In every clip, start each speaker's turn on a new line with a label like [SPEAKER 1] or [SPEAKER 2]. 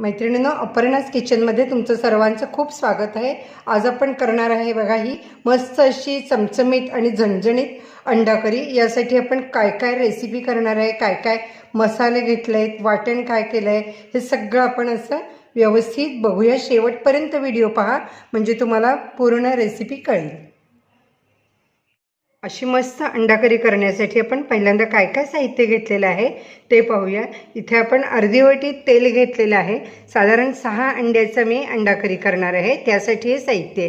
[SPEAKER 1] मैत्रिणींनो, अपर्णास किचनमध्ये तुमचं सर्वांचं खूप स्वागत आहे। आज आपण करणार आहे बघा ही मस्त अशी चमचमीत आणि झणझणीत अंडा करी। यासाठी आपण काय काय रेसिपी करणार आहे, काय काय मसाले घेतले आहेत, वाटण काय केलं आहे, हे सगळं आपण असं व्यवस्थित बघूया। शेवटपर्यंत व्हिडिओ पहा म्हणजे तुम्हाला पूर्ण रेसिपी कळेल। अशी मस्त अंडा करी करण्यासाठी आपण पहिल्यांदा काय काय साहित्य घेतलेलं आहे ते पाहूया। इथे आपण अर्धी वाटी तेल घेतलेलं आहे। साधारण 6 अंड्याचा मी अंडा करी करणार आहे, त्यासाठी हे साहित्य।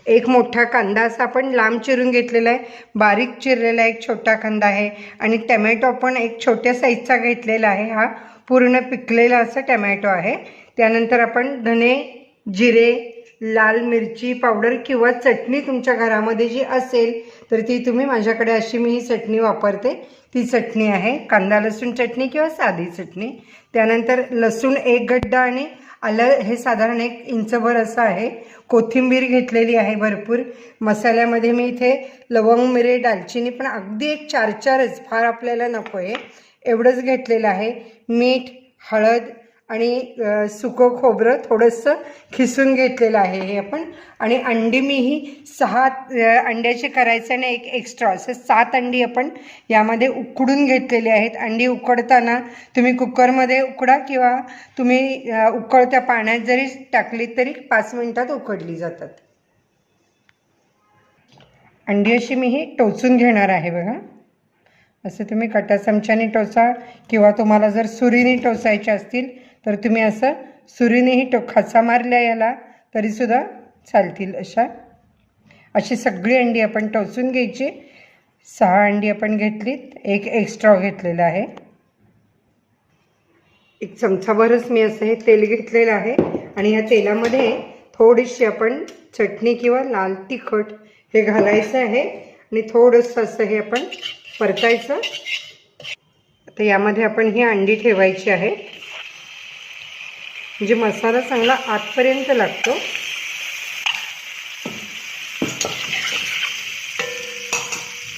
[SPEAKER 1] एक मोठा कांदा असा आपण लांब चिरून घेतलेला आहे, बारीक चिरलेला एक छोटा कांदा आहे आणि टोमॅटो आपण एक छोट्या साईजचा घेतलेला आहे। हा पूर्ण पिकलेला असा टोमॅटो आहे। त्यानंतर आपण धने, जिरे, लाल मिरची पावडर किंवा चटणी तुमच्या घरामध्ये जी असेल तर ती तुम्ही, माझ्याकडे अशी मी ही चटणी वापरते, ती चटणी आहे कांदा लसूण चटणी किंवा साधी चटणी। त्यानंतर लसूण एक गड्डा आणि आलं हे साधारण 1 इंचभर असं आहे। कोथिंबीर घेतलेली आहे भरपूर। मसाल्यामध्ये मी इथे लवंग, मिरे, दालचिनी पण अगदी एक 4-4च, फार आपल्याला नको आहे एवढंच घेतलेलं आहे। मीठ, हळद आणि सुकं खोबरं थोडंसं खिसून घेतलेलं आहे हे आपण। आणि अंडी मी ही 6 अंड्याचे करायचे आणि एक एक्स्ट्रा असं 7 अंडी आपण यामध्ये उकडून घेतलेली आहेत। अंडी उकडताना तुम्ही कुकरमध्ये उकडा किंवा तुम्ही उकळत्या पाण्यात जरी टाकली तरी 5 मिनिटात उकडली जातात। अंडी अशी मी ही टोचून घेणार आहे बघा। असं तुम्ही कटा चमच्याने टोचा किंवा तुम्हाला जर सुरीने टोचायचे असतील तर तुम्ही असं सुरीनेही खाचा मारल्या याला तरीसुद्धा चालतील। अशी सगळी अंडी आपण टोचून घ्यायची। 6 अंडी आपण घेतलीत, एक एक्स्ट्रा घेतलेला आहे। 1 चमचाभरच मी असं हे तेल घेतलेलं आहे आणि या तेलामध्ये थोडीशी आपण चटणी किंवा लाल तिखट हे घालायचं आहे आणि थोडंसं असं हे आपण परतायचं। आता यामध्ये आपण ही अंडी ठेवायची आहे म्हणजे मसाला चांगला आतपर्यंत लागतो।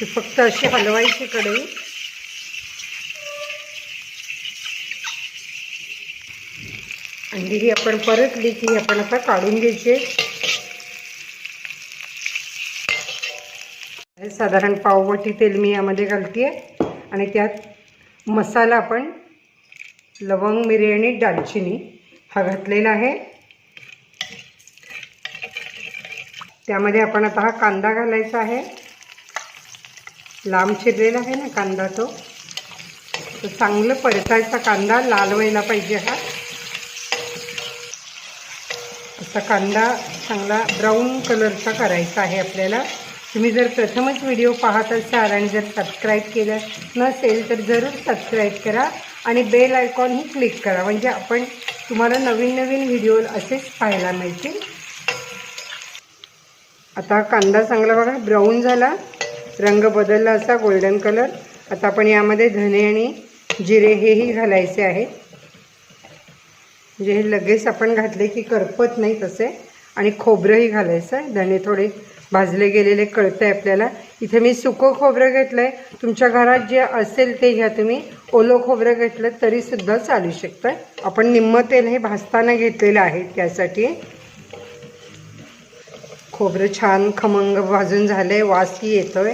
[SPEAKER 1] फक्त अशी हलवायची कढई। अंडी ही आपण परतली की आपण आता काढून घ्यायची। साधारण पाववाटी तेल मी यामध्ये घालते आणि त्यात मसाला आपण लवंग, मिरे आणि दालचिनी हा घातलेला आहे। त्यामध्ये आपण आता हा कांदा घालायचा आहे, लांब चिरलेला आहे ना कांदा, तो चांगलं परतायचा कांदा, लाल व्हायला पाहिजे हा। असा कांदा चांगला ब्राऊन कलरचा करायचा आहे आपल्याला। तुम्ही जर प्रथमच व्हिडिओ पाहत असाल आणि जर सबस्क्राईब केलं नसेल तर जरूर सबस्क्राईब करा आणि बेल आयकॉन ही क्लिक करा म्हणजे आपण तुम्हाला नवीन नवीन व्हिडिओ असेच पाहायला मिळतील। आता कांदा चांगला बघा ब्राऊन झाला, रंग बदलला असा गोल्डन कलर। आता आपण यामध्ये धने आणि जिरे हेही घालायचे आहे म्हणजे हे लगेच आपण घातले की करपत नाही तसे। आणि खोबरंही घालायचं आहे, धने थोडे भाजले गेलेले कळतं आहे आपल्याला। इथे मी सुकं खोबरं घेतलं आहे, तुमच्या घरात जे असेल ते घ्या तुम्ही। ओलं खोबरं घेतलं तरीसुद्धा चालू शकतं। आपण निम्मं तेल हे भाजताना घेतलेलं आहे त्यासाठी। खोबरं छान खमंग भाजून झालं आहे, वासही येतो आहे,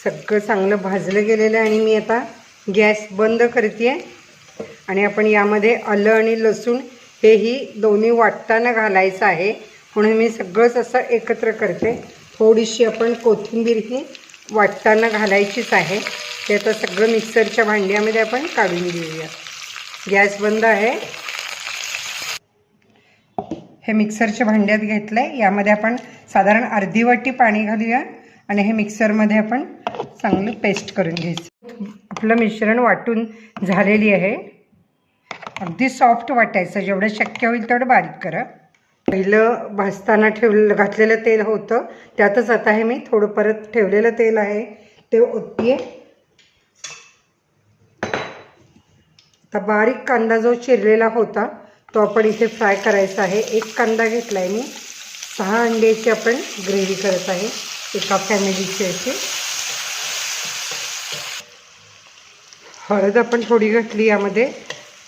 [SPEAKER 1] सगळं चांगलं भाजलं गेलेलं आहे। आणि मी आता गॅस बंद करते आहे आणि आपण यामध्ये आलं आणि लसूण हेही दोन्ही वाटताना घालायचं आहे म्हणून मी सगळंच असं एकत्र करते। थोडीशी आपण कोथिंबीर ही वाटताना घालायचीच आहे। ते आता सगळं मिक्सरच्या भांड्यामध्ये आपण काढून घेऊया। गॅस बंद आहे। हे मिक्सरच्या भांड्यात घेतलं आहे, यामध्ये आपण साधारण अर्धी वाटी पाणी घालूया आणि हे मिक्सरमध्ये आपण चांगलं पेस्ट करून घ्यायचं। आपलं मिश्रण वाटून झालेली आहे, अगदी सॉफ्ट वाटायचं, जेवढं शक्य होईल तेवढं बारीक करा। पहिलं भाजताना घातलेलं तेल होतं त्यातच आता हे मी थोडं परत ठेवलेलं तेल आहे ते ओतते। आता बारीक कांदा जो चिरलेला होता तो आपण इथे फ्राय करायचा आहे। 1 कांदा घेतला आहे मी, 6 अंड्याची आपण ग्रेव्ही करत आहे एका फॅमिलीची अशी। हळद आपण थोडी घातली यामध्ये,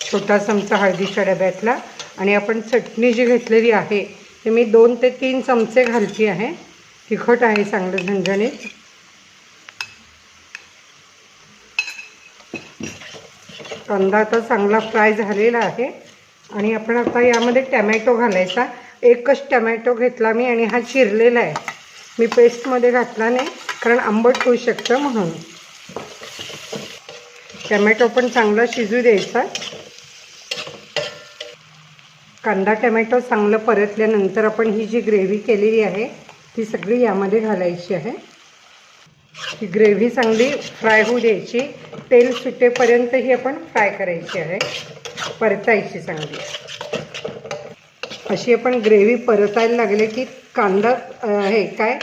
[SPEAKER 1] छोटा चमचा हळदीच्या डब्यातला आणि आपण चटणी जी घेतलेली आहे ते मी 2 ते 3 चमचे घालते आहे. तिखट आहे चांगलं झणझणीत. कांदा आता चांगला फ्राय झालेला आहे आणि आपण आता यामध्ये टमॅटो घालायचा. एकच टमॅटो घेतला मी आणि हा चिरलेला आहे. मी पेस्टमध्ये घातला नाही कारण आंबट होऊ शकतं म्हणून. टमॅटो पण चांगला शिजू द्यायचा. कांदा टमॅटो चांगलं परतल्यानंतर आपण ही जी ग्रेव्ही केलेली आहे ती सगळी यामध्ये घालायची आहे. ही ग्रेव्ही चांगली फ्राय होऊ द्यायची. तेल सुटेपर्यंत ही आपण फ्राय करायची आहे, परतायची चांगली. अशी आपण ग्रेव्ही परतायला लागले की कांदा हे काय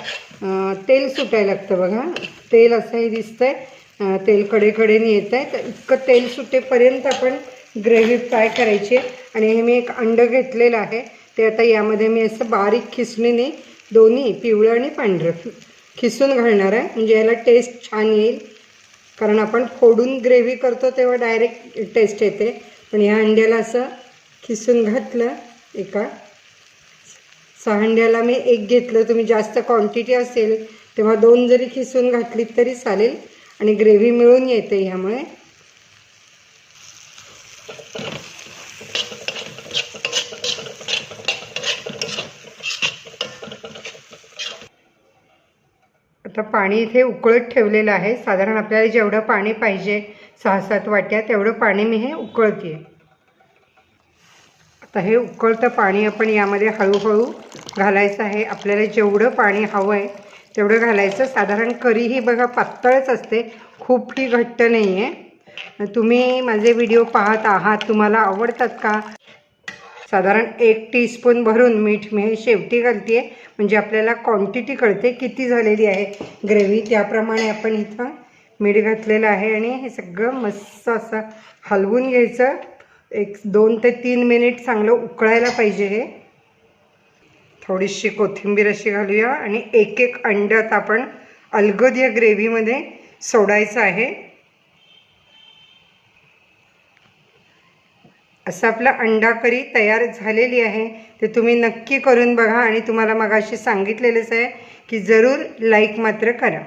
[SPEAKER 1] तेल सुटायला लागतं बघा. तेल असंही दिसतंय, तेल कडेकडेने येत आहे. तर इतकं तेल सुटेपर्यंत आपण ग्रेव्ही फ्राय करायची. आणि हे मी एक अंडं घेतलेलं आहे ते आता यामध्ये मी असं बारीक खिसणीने दोन्ही पिवळं आणि पांढरं खिसून घालणार आहे, म्हणजे याला टेस्ट छान येईल. कारण आपण फोडून ग्रेव्ही करतो तेव्हा डायरेक्ट टेस्ट येते, पण या अंड्याला असं खिसून घातलं. एका 6 अंड्याला मी 1 घेतलं. तुम्ही जास्त क्वांटिटी असेल तेव्हा 2 जरी खिसून घातलीत तरी चालेल आणि ग्रेव्ही मिळून येते ह्यामुळे. आता पाणी इथे उकळत ठेवलेलं आहे. साधारण आपल्याला जेवढं पाणी पाहिजे 6-7 वाट्या तेवढं पाणी मी हे उकळते. आता हे उकळतं पाणी आपण यामध्ये हळूहळू घालायचं आहे. आपल्याला जेवढं पाणी हवं आहे तेवढं घालायचं. साधारण करी ही बघा पातळच असते, खूप ही घट्ट नाही आहे. तुम्ही माझे व्हिडिओ पाहत आहात, तुम्हाला आवडतात का? साधारण 1 टीस्पून भरून मीठ मी हे शेवटी घालते आहे, म्हणजे आपल्याला क्वांटिटी कळते किती झालेली आहे ग्रेव्ही. त्याप्रमाणे आपण इथं मीठ घातलेलं आहे आणि हे सगळं मस्त असं हलवून घ्यायचं. 2 ते 3 मिनिट चांगलं उकळायला पाहिजे हे. थोडीशी कोथिंबीर अशी घालूया आणि एक अंड्यात आपण अलगद या ग्रेव्हीमध्ये सोडायचं आहे. असं आपलं अंडा करी तयार झालेली आहे. ते तुम्ही नक्की करून बघा आणि तुम्हाला मगाशी सांगितलेलंच आहे की जरूर लाईक मात्र करा.